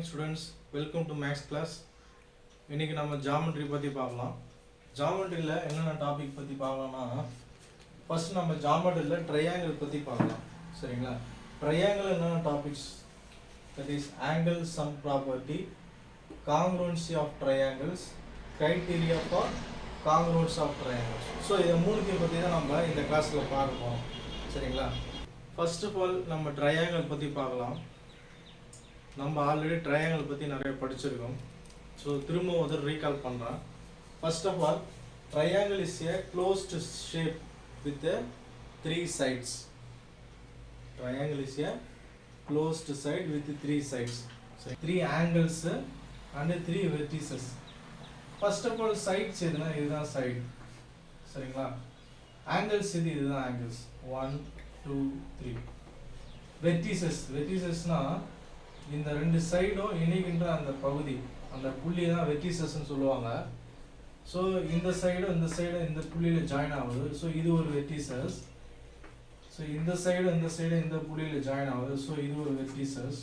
morning students, welcome to maths class. இன்னைக்கு நம்ம geometry பத்தி பார்க்கலாம். geometryல என்னென்ன டாபிக் பத்தி பார்க்கலாம்னா ஃபர்ஸ்ட் நம்ம geometryல triangle பத்தி பார்க்கலாம். சரிங்களா? triangle என்னென்ன topics? That is angle sum property, congruency of triangles, criteria for congruence of triangles. So இத மூணுத்தையும் பத்தி தான் நம்ம இந்த கிளாஸ்ல பார்க்க போறோம். சரிங்களா? First of all நம்ம triangle பத்தி பார்க்கலாம். நம்ம ஆல்ரெடி ட்ரையாங்கிள் பற்றி நிறைய படிச்சிருக்கோம். ஸோ திரும்ப ஒரு ரீகால் பண்ணுறேன். First of all triangle is a closed shape with three sides. Triangle is a closed side with three sides, three angles and three vertices. First of all sides எதுனா இதுதான் side. சரிங்களா? Angles இதுதான் angles 1 2 3. வெர்டிசஸ்னா இந்த ரெண்டு சைடும் இணைகின்ற அந்த பகுதி, அந்த புள்ளி தான் வெர்டிசஸ்ன்னு சொல்லுவாங்க. ஸோ இந்த சைடும் இந்த புள்ளியில் ஜாயின் ஆகுது. ஸோ இது ஒரு வெர்டிசஸ். ஸோ இந்த சைடு இந்த புள்ளியில் ஜாயின் ஆகுது. ஸோ இது ஒரு வெர்டிசஸ்.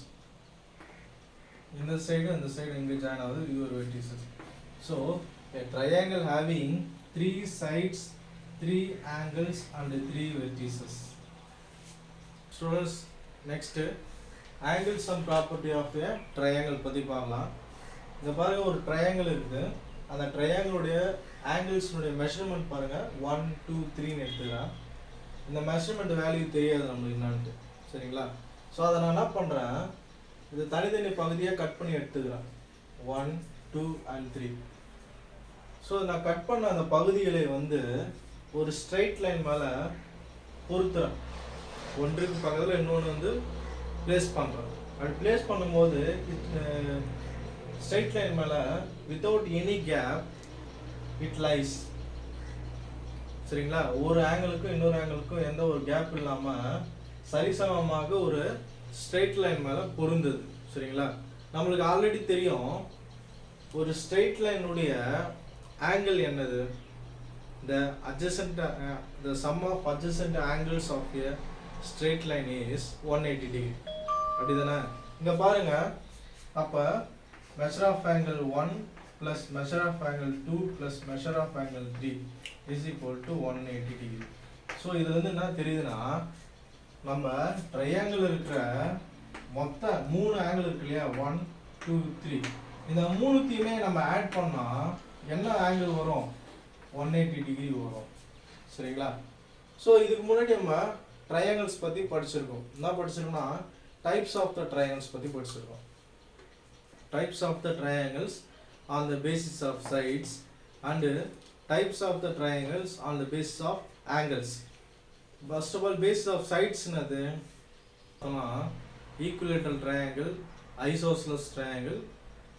இந்த சைடு இங்கே ஜாயின் ஆகுது. இது ஒரு vertices. So a triangle having 3 sides, 3 angles and 3 vertices. Students, next angle sum property of a triangle பத்தி பார்க்கலாம். இங்க பாருங்க, ஒரு ட்ரையாங்கிள் இருக்கு. அந்த ட்ரையாங்கிளுடைய ஆங்கிள்ஸ்னுடைய மெஷர்மெண்ட் பாருங்க 1 2 3 ன்னு எடுத்துக்கலாம். இந்த மெஷர்மெண்ட் வேல்யூ தெரியாது நம்மளுக்கு என்னன்னு. சரிங்களா? ஸோ அதை நான் என்ன பண்றேன், இது தனித்தனி பகுதியாக கட் பண்ணி எடுத்துக்கிறேன். 1 2 and 3. ஸோ நான் கட் பண்ண அந்த பகுதிகளை ஒரு ஸ்ட்ரைட் லைன் மேலே பொறுத்துறேன். ஒன்றுக்கு பக்கத்தில் இன்னொன்று பிளேஸ் பண்ணுறோம். அது பிளேஸ் பண்ணும்போது ஸ்ட்ரைட் லைன் மேலே without any gap it lies. சரிங்களா? ஒரு ஆங்கிளுக்கும் இன்னொரு ஆங்கிளுக்கும் எந்த ஒரு கேப் இல்லாமல் சரிசமமாக ஒரு ஸ்ட்ரைட் லைன் மேலே பொருந்தது. சரிங்களா? நம்மளுக்கு ஆல்ரெடி தெரியும் ஒரு ஸ்ட்ரைட் லைனுடைய ஆங்கிள் என்னது. The sum of adjacent angles of a straight line is 180 degree. அப்படிதானே? இங்க பாருங்க, அப்ப measure of angle 1 plus measure of angle 2 plus measure of angle 3 is equal to 180 degree. So இது என்ன தெரியுதுன்னா, நம்ம ட்ரையாங்கிள் இருக்கிற மொத்த 3 ஆங்கிள் இருக்கு இல்லையா, 1 2 3, இந்த மூணுத்தையுமே நம்ம ஆட் பண்ணா என்ன ஆங்கிள் வரும்? 180 டிகிரி வரும். சரிங்களா? ஸோ இதுக்கு முன்னாடி நம்ம ட்ரையாங்கிள்ஸ் பற்றி படிச்சிருக்கோம். என்ன படிச்சிருக்கோம்னா டைப்ஸ் ஆஃப் த ட்ரையாங்கிள்ஸ் பற்றி படிச்சிருக்கோம். Types of the triangles on the basis of sides and types of the triangles on the basis of angles. First of all basis of சைட்ஸ்னது equilateral triangle, isosceles triangle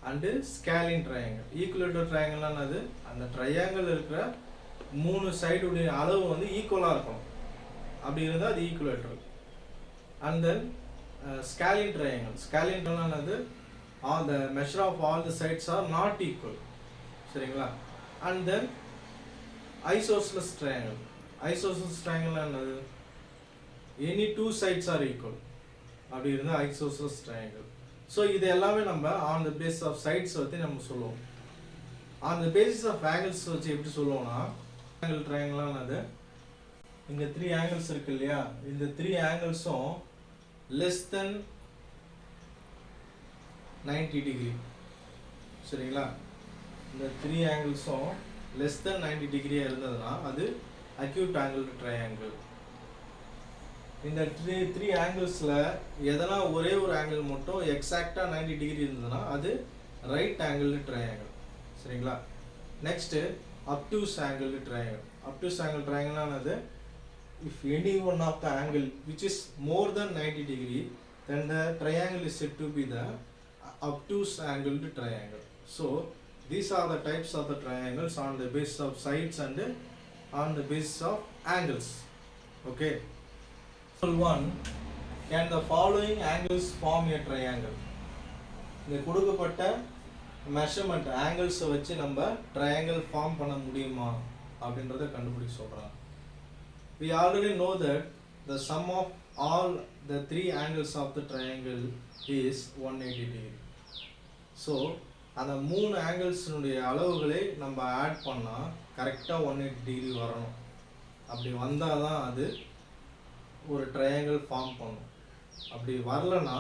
and scalene triangle. Equilateral ட்ரையாங்கிள்னானது அந்த triangle இருக்கிற 3 சைடுடைய அளவு ஈக்குவலாக இருக்கணும். அப்படி இருந்தால் அது equilateral. And then scalene triangle. Scalene ட்ரையாங்கிள்னானது all the measure of all the sides are not equal. சரிங்களா? And then isosceles triangle. Isosceles ட்ரையாங்கிள்னானது எனி 2 sides are equal. அப்படி இருந்தால் ஐசோஸ்லஸ் ட்ரையாங்கிள். ஸோ இது எல்லாமே நம்ம on the basis of sides வச்சு நம்ம சொல்லுவோம். On the basis of angles வச்சு எப்படி சொல்லுவோம்னா, ஆங்கிள் ட்ரையாங்கிள்னானது இங்கே 3 ஆங்கிள்ஸ் இருக்கு இல்லையா, இந்த 3 ஆங்கிள்ஸும் லெஸ் தென் 90 டிகிரி. சரிங்களா? இந்த 3 ஆங்கிள்ஸும் லெஸ் தென் 90 டிகிரியாக இருந்ததுன்னா அது அக்யூட் ஆங்கிள் ட்ரையாங்கிள். இந்த 3 ஆங்கிள்ஸில் எதனா ஒரே ஒரு ஆங்கிள் மட்டும் எக்ஸாக்டாக 90 டிகிரி இருந்ததுன்னா அது ரைட் ஆங்கிள் ட்ரையாங்கிள். சரிங்களா? Next obtuse angle triangle. Obtuse angle ட்ரையாங்கிள்னானது if any one of the angle which is more than 90 degree then the triangle is said to be the obtuse angled triangle. So these are the types of the triangles on the basis of sides and on the basis of angles. Okay. 1. Can the following angles form a triangle? இந்த கொடுக்கப்பட்ட measurement ஆங்கிள்ஸை வச்சு நம்ம triangle form பண்ண முடியுமா அப்படின்றத கண்டுபிடிக்க சொல்கிறாங்க. We already know that the sum of all the 3 angles of the triangle is 180 degree. So அந்த 3 ஆங்கிள்ஸினுடைய அளவுகளை நம்ம ஆட் பண்ணால் கரெக்டாக 180 டிகிரி வரணும். அப்படி வந்தால் தான் அது ஒரு ட்ரையாங்கிள் ஃபார்ம் பண்ணும். அப்படி வரலன்னா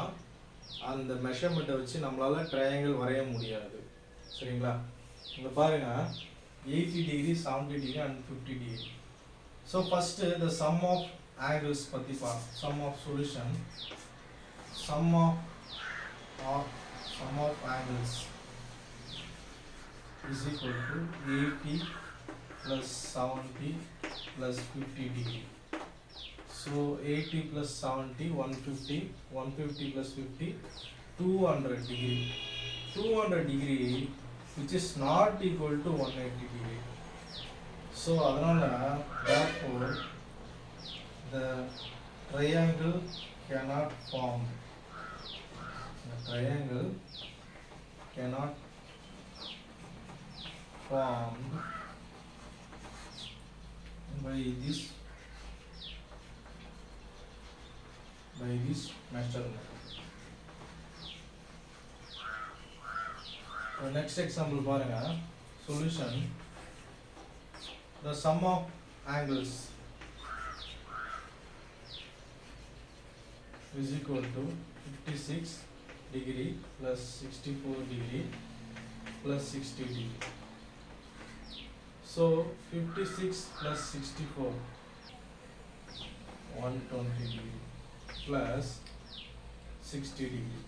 அந்த மெஷர்மெண்ட்டை வச்சு நம்மளால் ட்ரையாங்கிள் வரைய முடியாது. சரிங்களா? இங்கே பாருங்கள், 80 degree, 70 degree and 50 degree. So first the sum of angles பற்றி sum of solution, sum of angles is equal to 80 plus 70 plus 50 degree. So 80 plus 70, 150, 150 plus 50, 200 degree. 200 degree which is not equal to 180 degree. So therefore the triangle cannot form. The triangle cannot form by this measurement. So next example பாருங்க. Solution, the sum of angles is equal to 56 degree plus 64 degree plus 60 degree. So 56 plus 64, 120 degree plus 60 degree.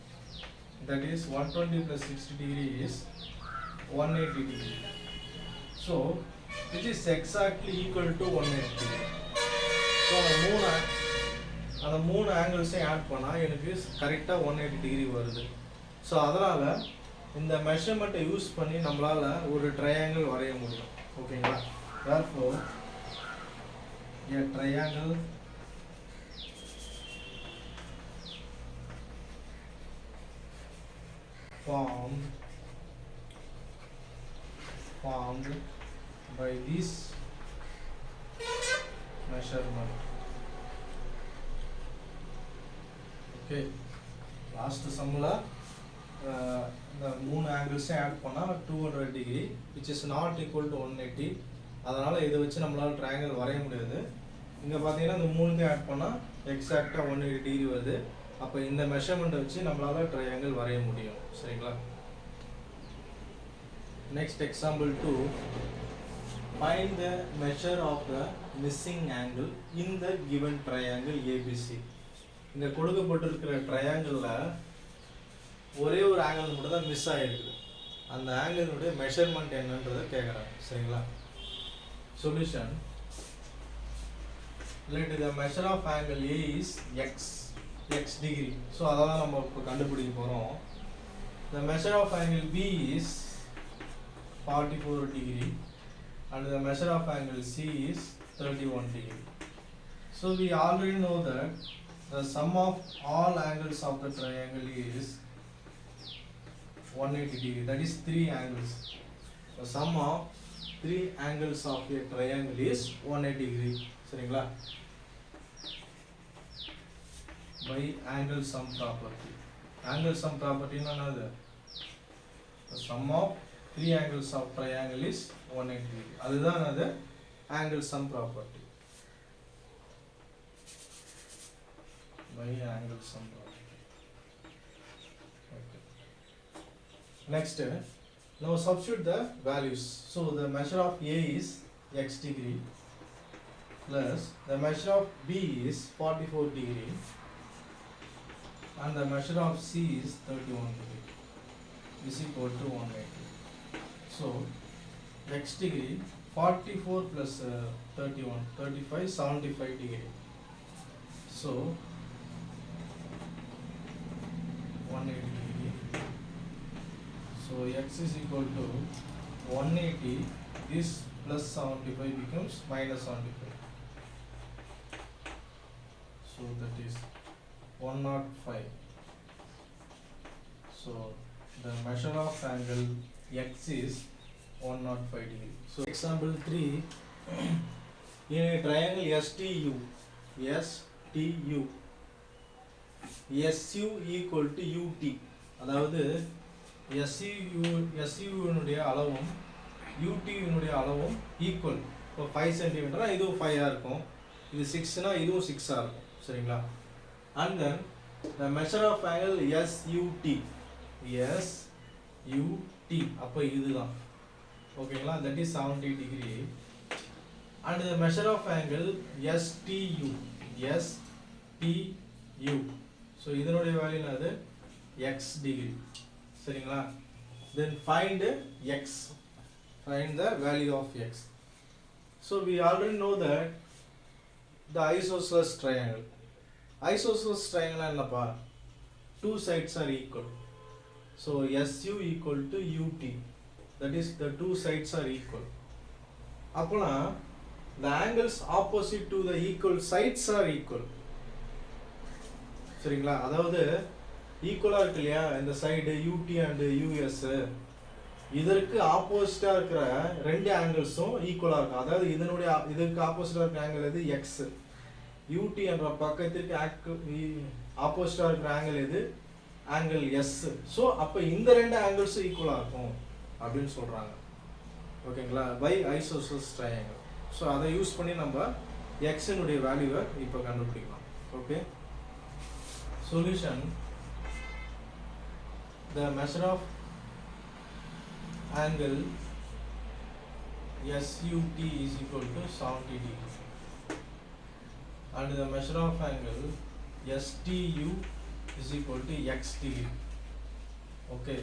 That is 120 plus 60 degree is 180 degree. So which is exactly equal to 180 degree. So அந்த மூணு ஆங்கிள்ஸையும் add பண்ணால் எனக்கு கரெக்டாக 180 degree வருது. So அதனால் இந்த மெஷர்மெண்ட்டை use பண்ணி நம்மளால் ஒரு ட்ரையாங்கிள் வரைய முடியும். ஓகேங்களா? therefore a triangle formed by this measurement. Okay, last sumல இந்த மூணு ஆங்கிள்ஸையும் ஆட் பண்ணால் 200 degree which is not equal to 180. அதனால் இதை வச்சு நம்மளால் ட்ரையாங்கிள் வரைய முடியாது. இங்கே பார்த்தீங்கன்னா இந்த மூணுத்தையும் ஆட் பண்ணால் எக்ஸாக்டாக 180 டிகிரி வருது. அப்போ இந்த மெஷர்மெண்ட்டை வச்சு நம்மளால் ட்ரையாங்கிள் வரைய முடியும். சரிங்களா? Next example 2, find the measure of the missing angle in the given triangle ABC. இங்கே கொடுக்கப்பட்டிருக்கிற ட்ரையாங்கிளில் ஒரே ஒரு ஆங்கிள் மட்டும் தான் மிஸ் ஆகிருக்குது. அந்த ஆங்கிளுடைய மெஷர்மெண்ட் என்னன்றதை கேட்குறாங்க. சரிங்களா? Solution, let the measure of angle A is x degree. So அதெல்லாம் நம்ம இப்போ கண்டுபிடிக்க போகிறோம். The measure of angle B is 44 degree and the measure of angle C is 31 degree. So we already know that the sum of all angles of the triangle is 180 degree. That is 3 angles. The sum of 3 angles of a triangle is 180 degree. சரிங்களா? By angle sum property. Angle sum property என்னது? The sum of 3 angles of triangle is 180 degree. அதுதான் அது angle sum property. By angle sum property. Okay. Next, now substitute the values. So the measure of A is x degree plus the measure of B is 44 degree and the measure of C is 31 degree is equal to 180. So x degree 44 plus 31, 35, 75 degree. So 180 degree. So x is equal to 180. This plus 75 becomes minus 75. So that is 105. So the measure of angle x is 105 degree. So example 3, in a triangle STU, SU equal to UT. அதாவது SU அளவும் UT அளவும் equal. இப்போ 5 சென்டிமீட்டரா இதுவும் 5 இருக்கும், இது 6னா இதுவும் 6 இருக்கும். சரிங்களா? And then the measure of angle SUT அப்போ இதுதான். ஓகேங்களா? that is 70 degree. and the measure of angle STU so இதனுடைய வேல்யூ என்னது? x degree. சரிங்களா? then find the value of x. so we already know that the isosceles triangle என்னப்பா? two sides are equal. so SU equal to UT, that is the two sides are equal. அப்போனா the angles opposite to the equal sides are equal. சரிங்களா? அதாவது ஈக்குவலா இருக்கு இல்லையா இந்த side UT and US, இதற்கு ஆப்போசிட்டா இருக்கிற ரெண்டு ஆங்கிள்ஸும் ஈக்குவலா இருக்கும். அதாவது இதற்கு ஆப்போசிட்டா இருக்கிற ஆங்கிள் எது? x. UT என்ற பக்கத்திற்கு ஆப்போசிட்டா இருக்கிற ஆங்கிள் எது? Angle S. ஸோ அப்போ இந்த ரெண்டு ஆங்கிள்ஸும் ஈக்குவலா இருக்கும் அப்படின்னு சொல்றாங்க. ஓகேங்களா? By isosceles triangle. ஸோ அதை யூஸ் பண்ணி நம்ம எக்ஸினுடைய வேல்யூவை இப்போ கண்டுபிடிக்கலாம். Okay, solution. The measure of angle SUT is equal to 70 degree and the measure of angle STU is equal to x degree. Okay,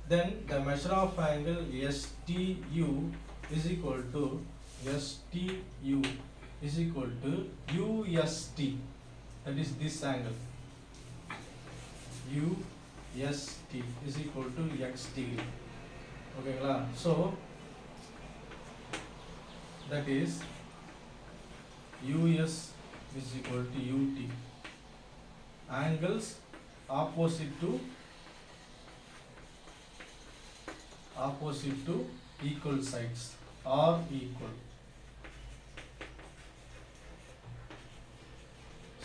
then the measure of angle STU is equal to UST, that is this angle. UST is equal to x degree. Okay, so that is US is equal to UT. Angles opposite to equal sides are equal.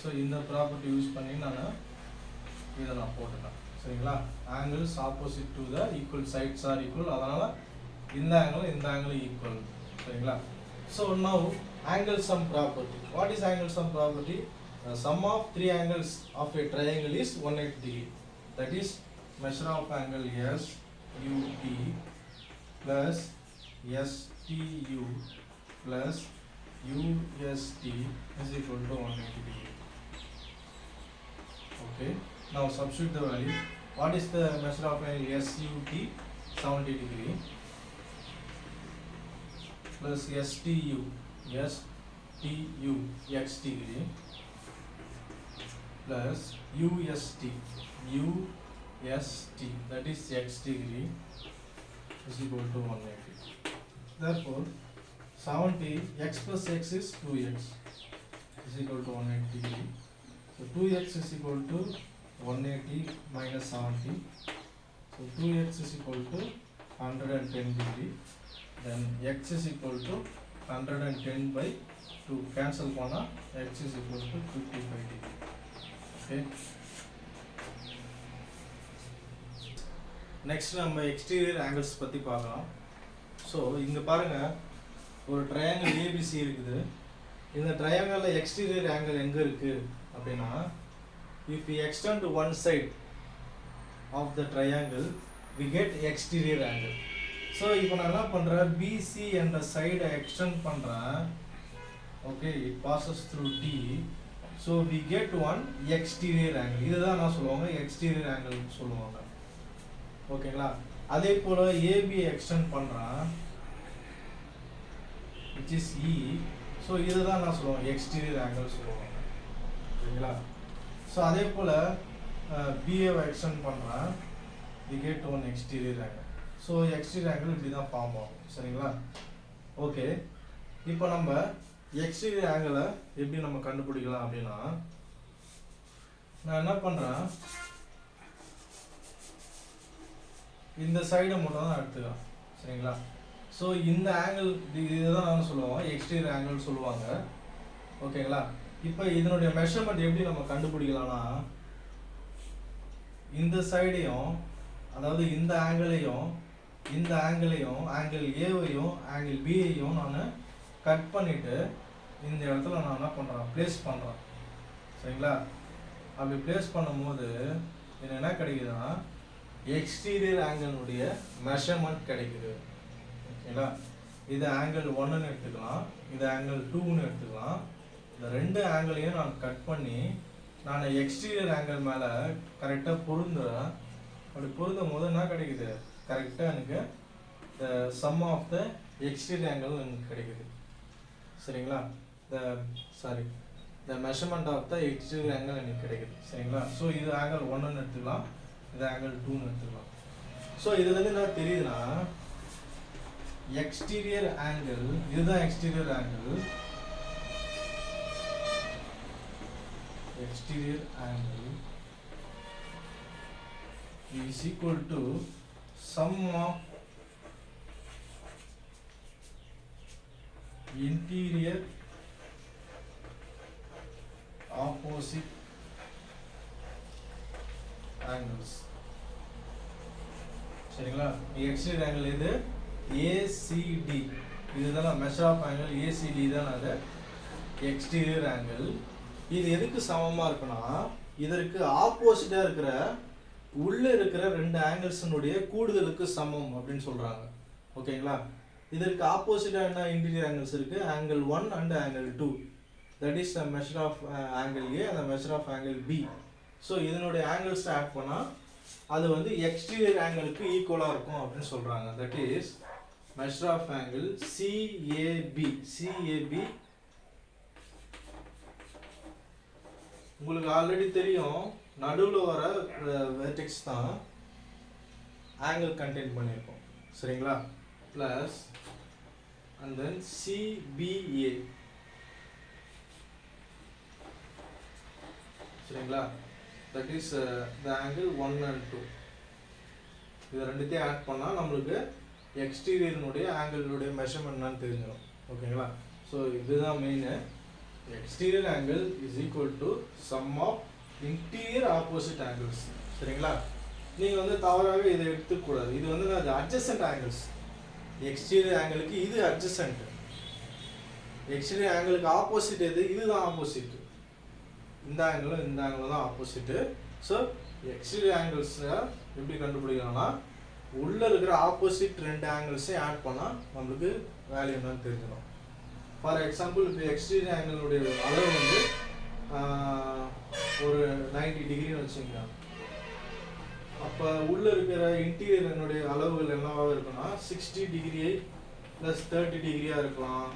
So இந்த property use பண்ணி இதை நான் போட்டுட்டேன். சரிங்களா? angles opposite to the equal sides are equal. அதனால இந்த angle equal. சரிங்களா? so now angle sum property. what is angle sum property? the sum of three angles of a triangle is 180 degree. that is measure of angle SUT plus STU plus UST is equal to 180 degree. Okay, now substitute the value. what is the measure of angle SUT? 70 degree plus STU x degree plus UST that is x degree is equal to 180. therefore 70 x plus x is 2x is equal to 180 degree. so 2x is equal to 180 minus 70. so 2x is equal to 110 degree. then x is equal to 110 by 2. cancel பண்ணா x is equal to 55 degree. okay, next நம்ம exterior angles பத்தி பார்க்கலாம். So இங்க பாருங்க, ஒரு triangle ABC இருக்குது. இந்த ட்ரையாங்கிள்ல exterior angle எங்க இருக்கு அப்படின்னா, if we extend to one side of the triangle we get exterior angle. So இப்போ நான் என்ன பண்றேன், BC என்ற சைடை எக்ஸ்டெண்ட் பண்றேன். okay, it passes through D. so we get one exterior angle. இதுதான் நான் சொல்லுவாங்க எக்ஸ்டீரியர் ஆங்கிள் சொல்லுவாங்க. ஓகேங்களா? அதே போல AB எக்ஸ்டெண்ட் பண்றேன், which is E. so இதுதான் நான் சொல்லுவாங்க எக்ஸ்டீரியர் ஆங்கிள் சொல்லுவாங்க. ஓகேங்களா? so அதே போல BA எக்ஸ்டெண்ட் பண்றேன், we get one exterior angle. so exterior angle இப்படி தான் ஃபார்ம் ஆகும். சரிங்களா? ஓகே, இப்போ நம்ம எக்ஸ்டீரியர் ஆங்கிளை எப்படி நம்ம கண்டுபிடிக்கலாம் அப்படின்னா, நான் என்ன பண்றேன், இந்த சைடை மட்டும் தான் எடுத்துக்கலாம். சரிங்களா? ஸோ இந்த ஆங்கிள் இதுதான் நான் சொல்லுவோம் எக்ஸ்டீரியர் ஆங்கிள் சொல்லுவாங்க. ஓகேங்களா? இப்போ இதனுடைய மெஷர்மெண்ட் எப்படி நம்ம கண்டுபிடிக்கலாம்னா, இந்த சைடையும் அதாவது இந்த ஆங்கிளையும் ஆங்கிள் ஏவையும் ஆங்கிள் பியையும் நான் கட் பண்ணிவிட்டு இந்த இடத்துல நான் என்ன பண்ணுறேன், ப்ளேஸ் பண்ணுறேன். சரிங்களா? அப்படி ப்ளேஸ் பண்ணும்போது எனக்கு என்ன கிடைக்குதுன்னா எக்ஸ்டீரியர் ஆங்கிளுடைய மெஷர்மெண்ட் கிடைக்குது. ஓகேங்களா? இது ஆங்கிள் 1ன்னு எடுத்துக்கலாம், இது ஆங்கிள் 2ன்னு எடுத்துக்கலாம். இந்த ரெண்டு ஆங்கிளையும் நான் கட் பண்ணி நான் எக்ஸ்டீரியர் ஆங்கிள் மேலே கரெக்டாக பொருந்துறேன். அப்படி பொருந்தும் போது என்ன கிடைக்குது, கரெக்டாக எனக்கு the sum of the exterior angle எனக்கு கிடைக்குது. சரிங்களா? The measurement of the exterior angle எனக்கு கிடைக்குது. சரிங்களா? ஸோ இது ஆங்கிள் 1ன்னு எடுத்துக்கலாம், இது ஆங்கிள் 2ன்னு எடுத்துக்கலாம். ஸோ இதுலேருந்து என்ன தெரியுதுன்னா எக்ஸ்டீரியர் ஆங்கிள், இதுதான் exterior angle. Exterior angle is equal to sum of interior opposite angles. சரிங்களா? எக்ஸ்டீரியர் ஆங்கிள் இது ACD, இதுதான் மெஷர் ஆஃப் ஆங்கிள். ACD தான் அது எக்ஸ்டீரியர் ஆங்கிள். இது எதுக்கு சமமாக இருக்குன்னா இதற்கு ஆப்போசிட்டாக இருக்கிற உள்ளே இருக்கிற ரெண்டு ஆங்கிள்ஸினுடைய கூடுதலுக்கு சமம் அப்படின்னு சொல்கிறாங்க. ஓகேங்களா? இதற்கு ஆப்போசிட்டாக என்ன இன்டீரியர் ஆங்கிள்ஸ் இருக்குது, angle 1 and angle 2. That is the measure of angle A அந்த measure of angle B. So இதனுடைய ஆங்கிள்ஸ் ஆட் பண்ணால் அது வந்து எக்ஸ்டீரியர் ஆங்கிளுக்கு ஈக்குவலாக இருக்கும் அப்படின்னு சொல்கிறாங்க. That is measure of angle CAB. உங்களுக்கு ஆல்ரெடி தெரியும், நடுவில் வர வெர்டெக்ஸ் தான் ஆங்கிள் கண்டெயின் பண்ணியிருக்கோம். சரிங்களா? Plus and then CBA. சரிங்களா? That is the angle 1 and 2. இது ரெண்டுத்தையும் ஆட் பண்ணால் நம்மளுக்கு எக்ஸ்டீரியர்னுடைய ஆங்கிளுடைய மெஷர்மெண்ட் என்னன்னு தெரிஞ்சிடும். ஓகேங்களா? ஸோ இதுதான் main. Exterior angle is equal to sum of interior opposite angles. சரிங்களா? நீங்கள் வந்து தவறாகவே இதை எடுத்துக்கூடாது. இது வந்து அது adjacent angles. எக்ஸ்டீரியர் ஆங்கிளுக்கு இது adjacent. எக்ஸ்டீரியர் ஆங்கிளுக்கு ஆப்போசிட் எது, இதுதான் ஆப்போசிட். இந்த ஆங்கிளும் தான் ஆப்போசிட். ஸோ எக்ஸ்டீரியர் ஆங்கிள்ஸை எப்படி கண்டுபிடிக்கலாம்னா உள்ளே இருக்கிற ஆப்போசிட் ரெண்டு ஆங்கிள்ஸையும் ஆட் பண்ணால் நம்மளுக்கு வேல்யூ என்னன்னு தெரிஞ்சிடும். ஃபார் எக்ஸாம்பிள் இப்போ எக்ஸ்டீரியர் ஆங்கிளுடைய அளவு வந்து ஒரு 90 டிகிரின்னு வச்சுங்க. அப்போ உள்ளே இருக்கிற இன்டீரியர்னுடைய அளவுகள் என்னவாக இருக்குன்னா 60 டிகிரி ப்ளஸ் 30 டிகிரியாக இருக்கலாம்,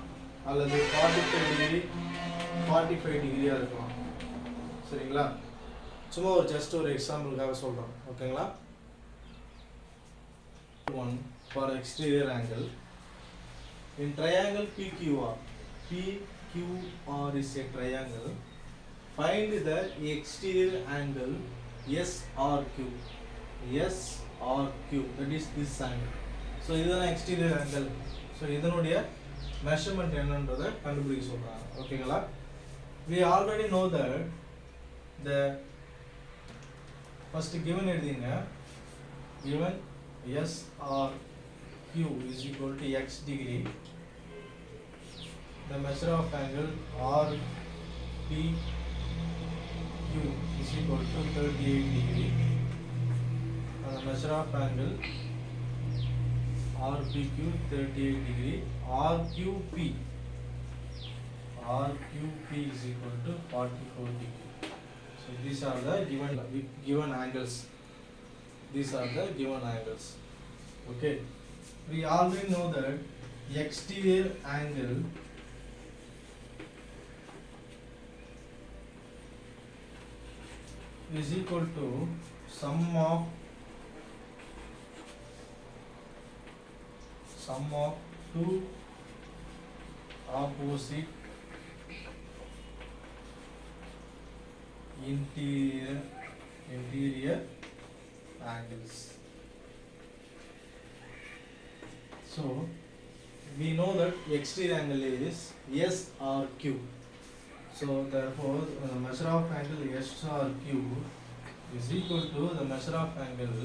அல்லது 45 டிகிரியாக இருக்கலாம். சரிங்களா? சும்மா ஜஸ்ட் ஒரு எக்ஸாம்பிளுக்காக சொல்கிறோம். ஓகேங்களா? 1 for exterior angle in triangle PQR is a triangle. Find the exterior angle SRQ. That is this angle. So இதுதான் exterior angle. So இதனுடைய measurement என்னன்றதை கண்டுபிடிக்க சொல்றாங்க. ஓகேங்களா? We already know that the first given எழுதிங்க. Given SRQ is equal to x degree. The measure of angle RPQ is equal to 38 degree. And the measure of angle RPQ 38 degree. RQP is equal to 44 degree. So these are the given angles. Okay. We already know that exterior angle is equal to sum of two opposite interior angles. So we know that exterior angle is SRQ. So therefore the measure of angle SRQ is equal to the measure of angle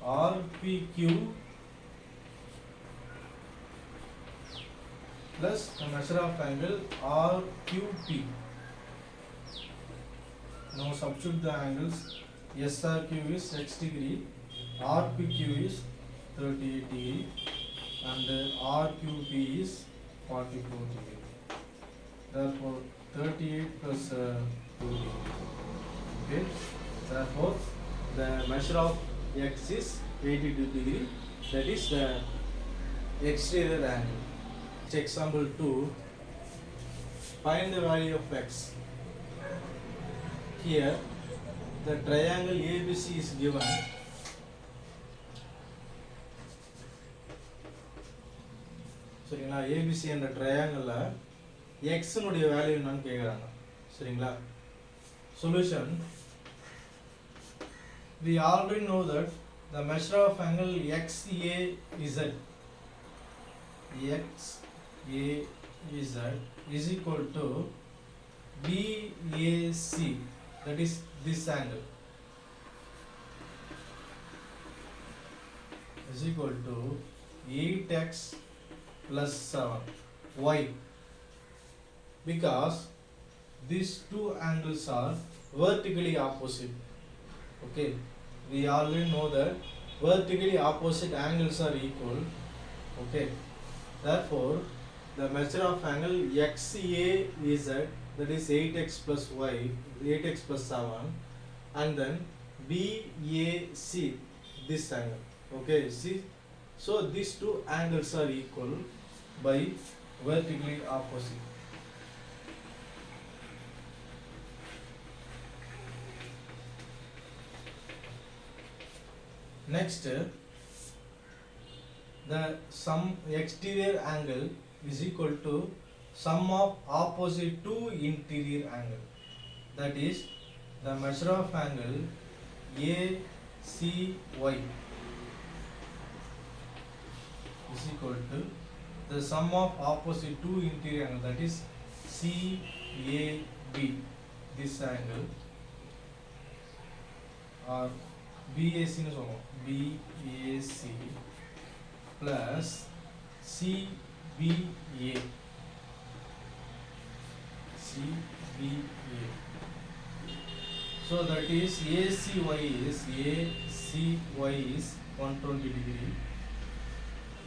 RPQ plus the measure of angle RQP. Now substitute the angles. SRQ is x degree, RPQ is 38 degree, and RQP is 44 degree. Therefore 38 plus 2 degree. Okay. Therefore the measure of x is 82 degree. That is the exterior angle. Example 2. Find the value of x. Here the triangle ABC is given. சரிங்களா, ABC என்ற triangle x னுடைய value என்னன்னு கேக்குறாங்க. சரிங்களா, solution, we already know that the measure of angle XAZ is equal to BAC, that is this angle, is equal to 8x plus 7. Why? Because these two angles are vertically opposite. Okay, we already know that vertically opposite angles are equal. Okay, therefore the measure of angle XAZ, that is 8x plus y, 8x plus 7, and then BAC, this angle. Okay, see, so these two angles are equal by vertically opposite. Next, the sum exterior angle is equal to sum of opposite two interior angle. That is the measure of angle ACY is equal to the sum of opposite two interior angle, that is CAB, this angle, or BAC nu solluvom, BAC plus CBA. So that is ACY is 120 degree,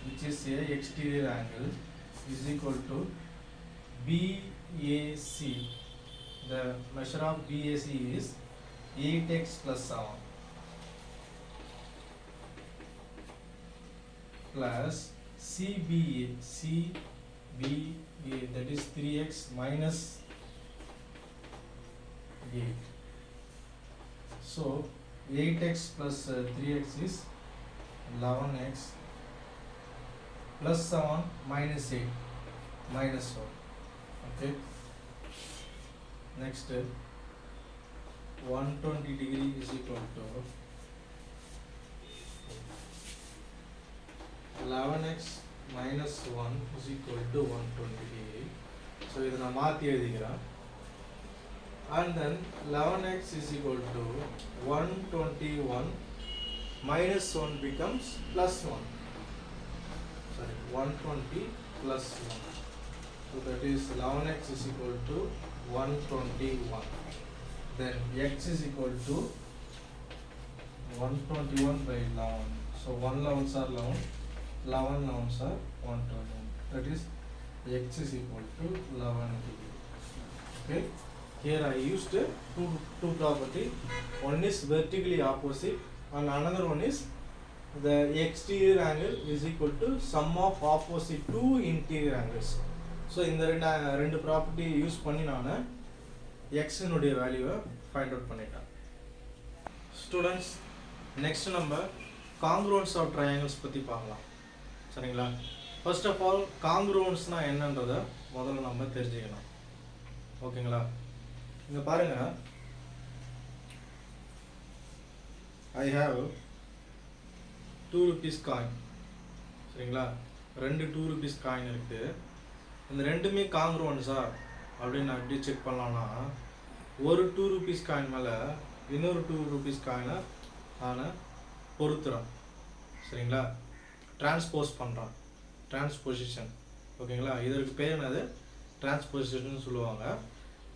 which is a exterior angle, is equal to BAC. The measure of BAC is 8x plus 7 plus CBA, that is 3x minus 8. So 8x plus 3x is 11x plus 7 minus 8 minus 1. Okay, next 120 degree is equal to 11x minus 1 is equal to 120 degree. So இது நான் மாத்தி எழுதிக்கிறேன். And then 11x is equal to 121 minus 1 becomes plus 1. Sorry, 120 plus 1. So that is 11x is equal to 121. Then x is equal to 121 by 11. So 1 11s are 11, 11 11s are 121. That is x is equal to 11 degree. Okay. Here I used two property. One is vertically opposite and another one is the exterior angle is equal to sum of opposite two interior angles. So இந்த ரெண்டு property use பண்ணி நான் x னுடைய வேல்யூவை find out பண்ணிட்டேன். Students, next நம்ம congruence of triangles பற்றி பார்க்கலாம். சரிங்களா? ஃபர்ஸ்ட் ஆஃப் ஆல் காங்க்ருவன்ஸ்னால் என்னன்றதை முதல்ல நம்ம தெரிஞ்சுக்கணும். ஓகேங்களா? இங்கே பாருங்க, I have 2 rupees காயின். சரிங்களா? ரெண்டு 2 rupees காயின் இருக்குது. இந்த ரெண்டுமே காங்க்ருவன்ஸா அப்படின்னு நான் எப்படி செக் பண்ணலான்னா, ஒரு 2 rupees காயின் மேலே இன்னொரு 2 rupees காயினை நான் பொருத்துறேன். சரிங்களா, டிரான்ஸ்போஸ் பண்ணுறான், டிரான்ஸ்பொசிஷன். ஓகேங்களா, இதற்கு பேர் என்னது, டிரான்ஸ்பொசிஷன் சொல்லுவாங்க.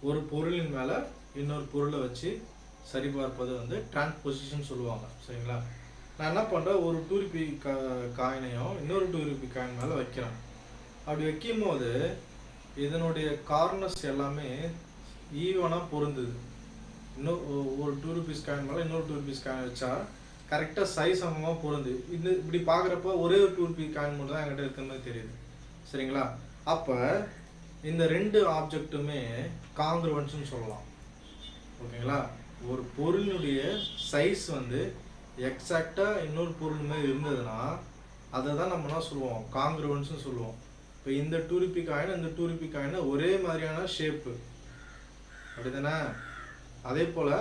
ஒரு பொருளின் மேலே இன்னொரு பொருளை வச்சு சரிபார்ப்பது வந்து டிரான்ஸ்பொசிஷன் சொல்லுவாங்க. சரிங்களா, நான் என்ன பண்ணுறேன், ஒரு 2 ரூபி காயினையும் இன்னொரு 2 ரூபி காயின் மேலே வைக்கிறேன். அப்படி வைக்கும் போது இதனுடைய கார்னர்ஸ் எல்லாமே ஈவனாக பொருந்துது. இன்னும் ஒரு 2 ருபீஸ் காயின் மேலே இன்னொரு 2 ருபீஸ் காயின் வச்சா கரெக்டாக சைஸ் சமமாக பொருந்து. இது இப்படி பார்க்குறப்ப ஒரே ஒரு 2 ரூபி காயின் மட்டும் தான் என்கிட்ட இருக்கிற மாதிரி தெரியுது. சரிங்களா, அப்போ இந்த ரெண்டு ஆப்ஜெக்ட்டுமே காங்கிருவன்ஸ்னு சொல்லலாம். ஓகேங்களா, ஒரு பொருளுடைய சைஸ் வந்து எக்ஸாக்டாக இன்னொரு பொருள் மாதிரி இருந்ததுன்னா அதை தான் நம்ம என்ன சொல்லுவோம், காங்கிருவன்ஸ்னு சொல்லுவோம். இப்போ இந்த 2 ரூபி காயின் இந்த 2 ரூபி காயின் ஒரே மாதிரியான ஷேப்பு, அப்படி தானே? அதே போல்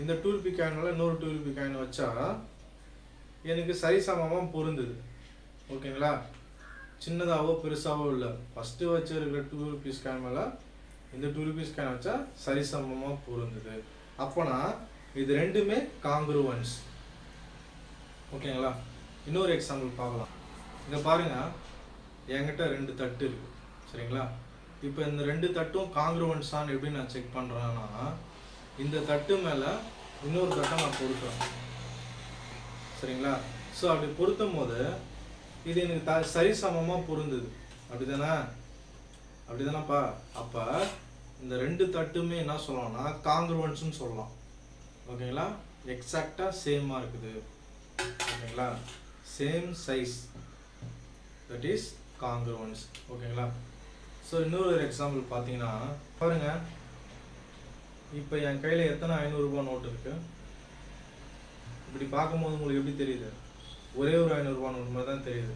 இந்த 2 ரூபி காயினால் இன்னொரு 2 ரூபி காயின் வச்சா எனக்கு சரிசமமாக பொருந்துது. ஓகேங்களா, சின்னதாகவோ பெருசாகவோ இல்லை. ஃபஸ்ட்டு வச்சுருக்கிற 2 ருபீஸ் காயின் மேலே இந்த 2 ருபீஸ் காயின் வச்சா சரிசமமாக பொருந்துது. அப்போனா இது ரெண்டுமே காங்கிருவன்ஸ். ஓகேங்களா, இன்னொரு எக்ஸாம்பிள் பார்க்கலாம். இதை பாருங்கள், என்கிட்ட 2 தட்டு இருக்குது. சரிங்களா, இப்போ இந்த 2 தட்டும் காங்கிருவன்ஸான்னு எப்படி நான் செக் பண்ணுறேன்னா, இந்த தட்டு மேலே இன்னொரு தட்டை நான் பொருத்துறேன். சரிங்களா, ஸோ அப்படி பொருத்தும் போது இது எனக்கு சரிசமமாக பொருந்துது. அப்படி தானே? அப்படி தானேப்பா? அப்போ இந்த 2 தட்டுமே என்ன சொல்லலாம்னா காங்கிருவன்ஸ்னு சொல்லலாம். ஓகேங்களா, எக்ஸாக்டாக சேமாக இருக்குது. ஓகேங்களா, சேம் சைஸ், தட் இஸ் காங்கிருவன்ஸ். ஓகேங்களா, ஸோ இன்னொரு எக்ஸாம்பிள் பார்த்தீங்கன்னா பாருங்கள், இப்போ என் கையில் எத்தனை 500 ரூபாய் நோட்டு இருக்குது. இப்படி பார்க்கும்போது உங்களுக்கு எப்படி தெரியுது, ஒரே ஒரு 500 ரூபாய் நோட்டு மாதிரி தான் தெரியுது.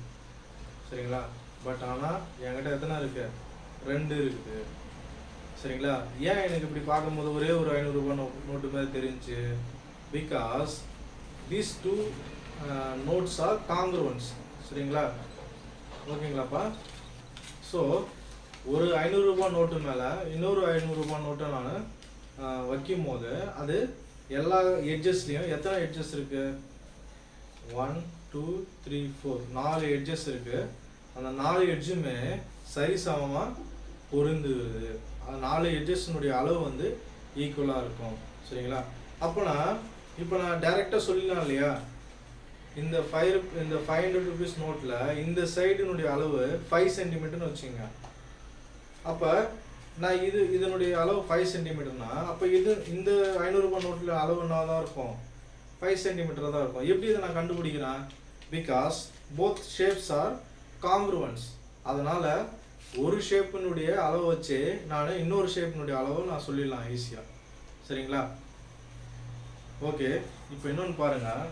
சரிங்களா, பட் ஆனால் என்கிட்ட எத்தனை இருக்குது, 2 இருக்குது. சரிங்களா, ஏன் எனக்கு இப்படி பார்க்கும்போது ஒரே ஒரு 500 ரூபாய் நோட்டு மாதிரி தெரிஞ்சு, பிகாஸ் தீஸ் 2 நோட்ஸ் ஆர் காங்கிருவன்ஸ். சரிங்களா, ஓகேங்களாப்பா? ஸோ ஒரு 500 ரூபாய் நோட்டு மேலே இன்னொரு 500 ரூபாய் நோட்டை நான் வைக்கும் போது அது எல்லா எட்ஜஸ்லேயும் எத்தனை எட்ஜஸ் இருக்குது, 1 2 3 4 4 எட்ஜஸ் இருக்குது. அந்த 4 எட்ஜுமே சரிசமமாக பொருந்துது. அந்த 4 எட்ஜஸ்னுடைய அளவு வந்து ஈக்குவலாக இருக்கும். சரிங்களா, அப்போனா இப்போ நான் டைரெக்டாக சொல்லிடலாம் இல்லையா, இந்த 500 ருபீஸ் நோட்டில் இந்த சைடினுடைய அளவு 5 சென்டிமீட்டர்னு வச்சுங்க. அப்போ நான் இதனுடைய அளவு 5 சென்டிமீட்டர்னா அப்போ இந்த 500 ரூபாய் நோட்டில் அளவு என்ன தான் இருக்கும், 5 சென்டிமீட்டர் தான் இருக்கும். எப்படி இதை நான் கண்டுபிடிக்கிறேன், பிகாஸ் போத் ஷேப்ஸ் ஆர் காங்கிருவன்ஸ். அதனால் ஒரு ஷேப்பினுடைய அளவு வச்சு நான் இன்னொரு ஷேப்பினுடைய அளவு நான் சொல்லிடலாம் ஈஸியாக. சரிங்களா, ஓகே. இப்போ இன்னொன்று பாருங்கள்,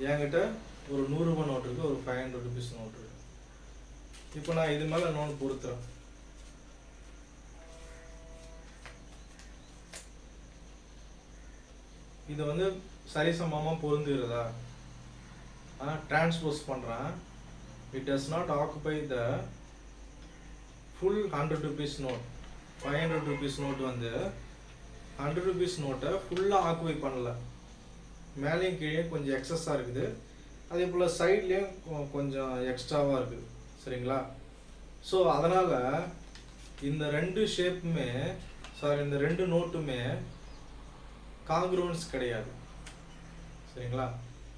என்கிட்ட ஒரு 100 ரூபாய் நோட்டு இருக்குது, ஒரு 500 ருபீஸ் நோட்டு இருக்குது. இப்போ நான் இது மேலே இன்னொன்று பொறுத்துறேன். இது வந்து சரிசமமாக பொருந்துகிறதா, டிரான்ஸ்போஸ் பண்ணுறேன். It does not occupy the full 100 rupees note. 500 rupees note வந்து 100 ருபீஸ் நோட்டை ஃபுல்லாக ஆக்குபை பண்ணல, மேலேயும் கீழே கொஞ்சம் எக்ஸஸாக இருக்குது. அதே போல் சைட்லேயும் கொஞ்சம் எக்ஸ்ட்ராவாக இருக்குது. சரிங்களா, ஸோ அதனால் இந்த 2 ஷேப்புமே இந்த 2 நோட்டுமே காங்கிருவன்ஸ் கிடையாது. சரிங்களா,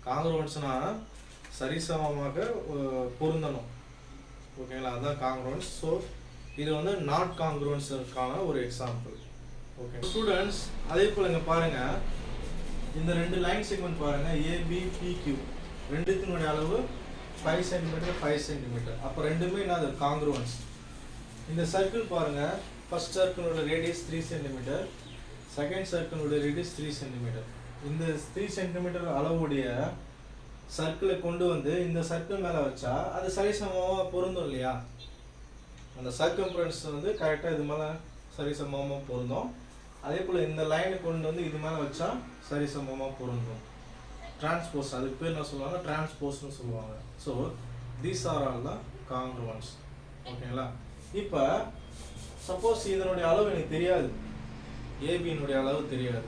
காங்கிருவன்ஸ்னால் சரிசமமாக பொருந்தணும். ஓகேங்களா, அதுதான் காங்கிருவன்ஸ். ஸோ இது வந்து நாட் காங்கிருவன்ஸுக்கான ஒரு எக்ஸாம்பிள். ஓகே ஸ்டூடெண்ட்ஸ், அதே போல் இங்கே பாருங்கள், இந்த 2 லைன் செக்மெண்ட் பாருங்கள், ABPQ ரெண்டுத்தினுடைய அளவு 5 சென்டிமீட்டர் 5 சென்டிமீட்டர். அப்போ ரெண்டுமே என்னது காங்கிருவன்ஸ். இந்த சர்க்கிள் பாருங்கள், ஃபர்ஸ்ட் சர்க்கிளோட ரேடியஸ் 3 சென்டிமீட்டர், செகண்ட் சர்க்கிளோட ரேடியஸ் 3 சென்டிமீட்டர். இந்த 3 சென்டிமீட்டர் அளவுடைய சர்க்கிளை கொண்டு வந்து இந்த சர்க்கிள் மேலே வச்சா அது சரிசமமாக பொருந்தும் இல்லையா. அந்த சர்க்கம்ஃபரன்ஸ் வந்து கரெக்டாக இது மேலே சரிசமமாக பொருந்தும். அதே போல் இந்த லைனை கொண்டு வந்து இது மேலே வச்சா சரிசமமாக பொருந்தும். டிரான்ஸ்போஸ், அதுக்கு பேர் என்ன சொல்லுவாங்க, டிரான்ஸ்போஸ்னு சொல்லுவாங்க. So these are all the congruence. ஓகேங்களா, இப்போ சப்போஸ் இதனுடைய அளவு எனக்கு தெரியாது, ஏபியினுடைய அளவு தெரியாது,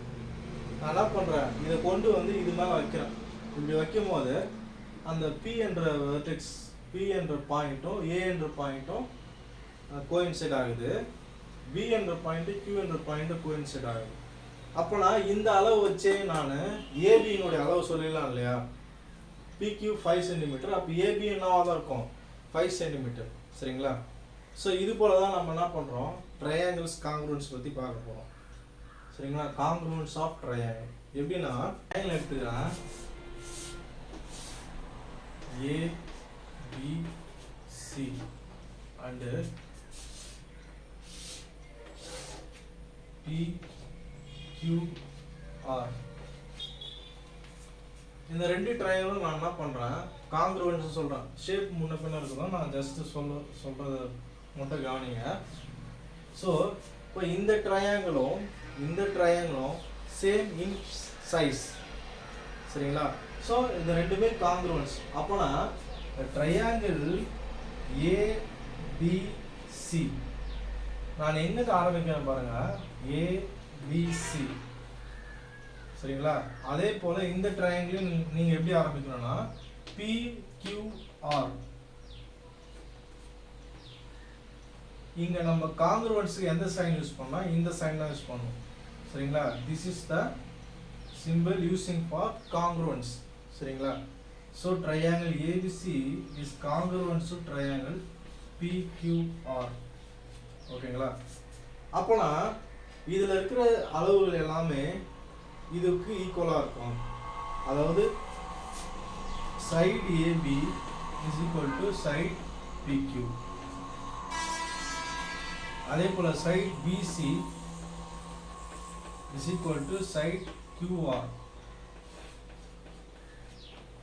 நான் என்ன பண்ணுறேன், இதை கொண்டு வந்து இது மேலே வைக்கிறேன். இப்படி வைக்கும் போது அந்த P என்ற வெர்டெக்ஸ் P என்ற பாயிண்ட்டும் A என்ற பாயிண்ட்டும் கோயின்சைட் ஆகுது, B என்ற பாயிண்ட் Q என்ற பாயிண்ட் கோயின்சைட் ஆகுது. அப்போனா இந்த அளவு வச்சே நான் ஏபியினுடைய அளவு சொல்லிடலாம் இல்லையா? PQ 5 சென்டிமீட்டர், அப்போ ஏபி என்னவாக தான் இருக்கும்? 5 சென்டிமீட்டர். சரிங்களா? ஸோ இது போல தான் நம்ம என்ன பண்ணுறோம், ட்ரையாங்கிள்ஸ் காங்க்ரூன்ஸ் பற்றி பார்க்க போகிறோம். சரிங்களா? காங்க்ரூன்ஸ் ஆஃப் ட்ரையாங்கிள் எப்படின்னா, ட்ரையாங்கிள் எடுத்துக்கிறேன் ABC அண்டு PQR. இந்த ரெண்டு ட்ரையாங்கிளும் நான் என்ன பண்ணுறேன், காங்க்ரூவன்ஸ் சொல்கிறேன். ஷேப் முன்ன பின்ன இருக்குதான், நான் ஜஸ்ட்டு சொல்கிறத மட்டும் கவனிங்க. ஸோ இப்போ இந்த ட்ரையாங்கிளும் சேம் இன் சைஸ். சரிங்களா? ஸோ இந்த ரெண்டுமே காங்க்ரூவன்ஸ். அப்போனா ட்ரையாங்கிள் ABC நான் எங்கே ஆரம்பிக்கிறேன் பாருங்க, ABC. சரிங்களா? அதே போல இந்த ட்ரையாங்கிள் நீங்க எப்படி ஆரம்பிக்கணும்னா PQR. இங்க நம்ம காங்க்ரூவன்ஸ்க்கு எந்த சைன் யூஸ் பண்ணா, இந்த சைன் தான் யூஸ் பண்ணணும். சரிங்களா? this is the symbol using for congruence. சரிங்களா? so triangle ABC is congruent to triangle PQR. ஓகேங்களா? அப்போனா இதுல இருக்கிற அளவுகள் எல்லாமே இதுக்கு ஈக்குவலா இருக்கும். அதாவது side AB is equal to side PQ. அதே போல side BC is equal to side QR.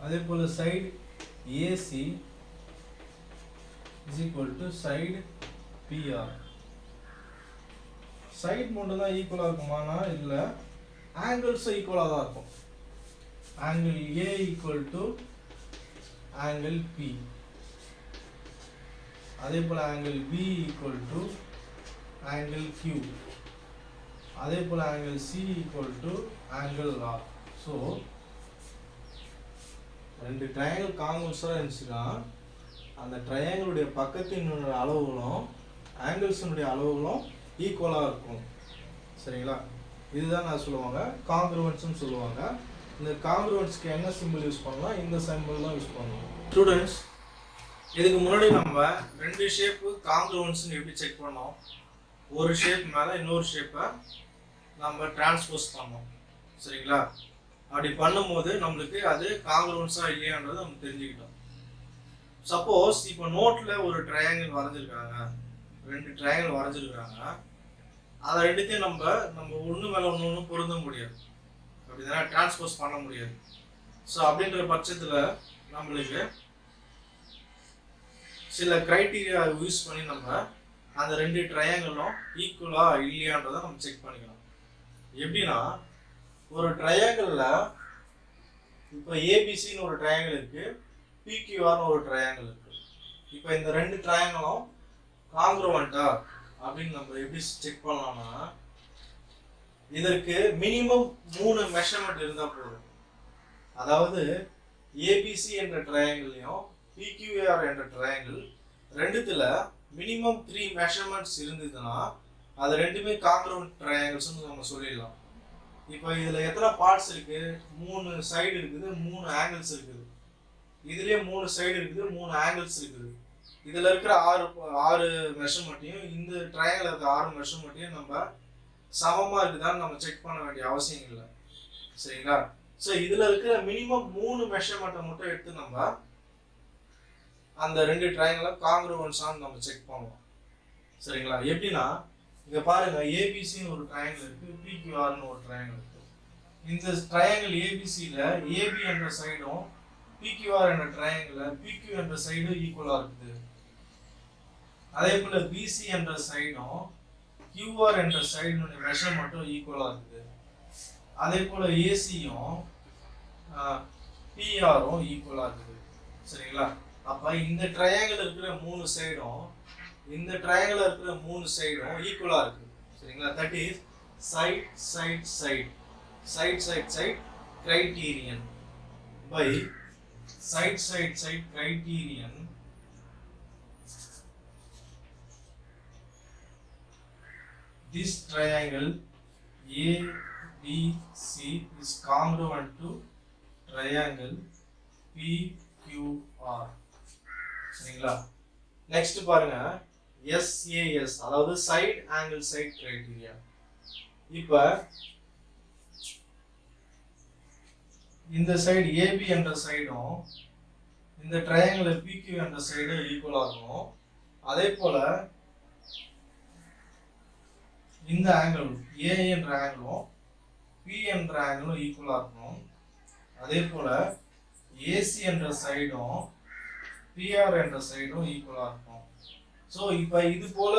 அதே போல side AC is equal to side PR. Side மட்டும் தான் ஈக்குவலா இருக்குமானா இல்ல, ஆங்கிள்ஸும் ஈக்குவலா தான் இருக்கும். Angle A equal to angle P. அதே போல angle B equal to angle Q. அதே போல angle C equal to angle R. So ரெண்டு ட்ரையாங்கிள் காங்க்ரூவன்ஸாக இருந்துச்சுன்னா அந்த ட்ரையாங்கிளுடைய பக்கத்தினுடைய அளவுகளும் ஆங்கிள்ஸினுடைய அளவுகளும் ஈக்குவலாக இருக்கும். சரிங்களா? இதுதான் நான் சொல்லுவாங்க காங்க்ரூவன்ஸ்னு சொல்லுவாங்க. இந்த காங்க்ரூவன்ஸ்க்கு என்ன சிம்பிள் யூஸ் பண்ணலாம், இந்த சிம்பிள் தான் யூஸ் பண்ணணும். ஸ்டூடெண்ட்ஸ், இதுக்கு முன்னாடி நம்ம ரெண்டு ஷேப்பு காங்க்ரூவன்ஸ்னு எப்படி செக் பண்ணோம், ஒரு ஷேப் மேலே இன்னொரு ஷேப்பை நம்ம டிரான்ஸ்போஸ் பண்ணோம். சரிங்களா? அப்படி பண்ணும்போது நம்மளுக்கு அது காங்க்ரூவன்ஸாக இல்லையான்றது நம்ம தெரிஞ்சுக்கிட்டோம். சப்போஸ் இப்போ நோட்டில் ஒரு ட்ரையாங்கிள் வரைஞ்சிருக்காங்க, ரெண்டு ட்ரையாங்கிள் வரைஞ்சிருக்காங்க, அதை ரெண்டுத்தையும் நம்ம ஒன்று மேலே ஒன்று பொருந்த முடியாது, அப்படி தானே டிரான்ஸ்போஸ் பண்ண முடியாது. ஸோ அப்படின்ற பட்சத்தில் நம்மளுக்கு சில க்ரைட்டீரியா யூஸ் பண்ணி நம்ம அந்த ரெண்டு ட்ரையாங்கிளும் ஈக்குவலா இல்லையான்றதை நம்ம செக் பண்ணிக்கலாம். எப்படின்னா, ஒரு ட்ரையாங்கிளில் இப்போ ஏபிசின்னு ஒரு ட்ரையாங்கிள் இருக்கு, பிக்யூஆர்னு ஒரு ட்ரையாங்கிள் இருக்கு. இப்போ இந்த ரெண்டு ட்ரையாங்கிளும் காங்க்ரூவன்ட்டா அப்படின்னு நம்ம எப்படி செக் பண்ணலாம்னா, இதற்கு மினிமம் 3 மெஷர்மெண்ட் இருந்தால் போதும். அதாவது ஏபிசி என்ற ட்ரையாங்கிளையும் பிக்யூஆர் என்ற ட்ரையாங்கிள் ரெண்டுத்துல மினிமம் 3 மெஷர்மெண்ட்ஸ் இருந்ததுன்னா அது ரெண்டுமே காங்க்ரூவன்ட் ட்ரையாங்கிள்ஸ்னு நம்ம சொல்லிடலாம். இப்போ இதில் எத்தனை பார்ட்ஸ் இருக்கு, 3 சைடு இருக்குது, 3 ஆங்கிள்ஸ் இருக்குது. இதுலேயே 3 சைடு இருக்குது, 3 ஆங்கிள்ஸ் இருக்குது. இதில் இருக்கிற 6 மெஷர்மெண்ட்டையும் இந்த ட்ரையாங்கிள் இருக்க 6 மெஷர்மெண்ட்டையும் நம்ம சமமாக இருக்குதான்னு நம்ம செக் பண்ண வேண்டிய அவசியம் இல்லை. சரிங்களா? ஸோ இதில் இருக்கிற மினிமம் 3 மெஷர்மெண்ட்டை மட்டும் எடுத்து நம்ம அந்த ரெண்டு ட்ரையாங்கிளை காங்க்ரூவன்ஸான்னு நம்ம செக் பண்ணுவோம். சரிங்களா? எப்படின்னா, இங்கே பாருங்க, ஏபிசின்னு ஒரு ட்ரையாங்கிள் இருக்கு, பிக்யூஆர்னு ஒரு ட்ரையாங்கிள் இருக்கு. இந்த ட்ரையாங்கிள் ஏபிசியில் ஏபி என்ற சைடும் பிக்யூஆர் என்ற ட்ரையாங்கிளில் பிக்யூ என்ற சைடும் ஈக்குவலாக இருக்குது. அதே போல் பிசி என்ற சைடும் கியூஆர் என்ற சைடுனுடைய மெஷர்மெண்ட்டும் ஈக்குவலாக இருக்குது. அதே போல் ஏசியும் பிஆரும் ஈக்குவலாக இருக்குது. சரிங்களா? அப்போ இந்த ட்ரையாங்கிள் இருக்கிற 3 சைடும் இந்த ட்ரையாங்கிள் இருக்கிற 3 சைடும் ஈக்குவலாக இருக்குது. சரிங்களா? That is side side side side side side criterion. by side criterion this triangle ABC is congruent to triangle PQR. சரிங்களா? நெக்ஸ்ட் பாருங்க SAS, அதாவது சைடு ஆங்கிள் சைடு கிரைட்டீரியா. இப்ப இந்த சைடு AB என்ற சைடும் இந்த ட்ரையாங்கிள் PQ என்ற சைடும் ஈக்குவலா இருக்கும். அதே போல இந்த ஆங்கிள் A என்ற ஆங்கிளும் P என்ற ஆங்கிளும் ஈக்குவலா இருக்கும். அதே போல AC என்ற சைடும் PR என்ற சைடும் ஈக்குவலா இருக்கும். சோ இப்போ இது போல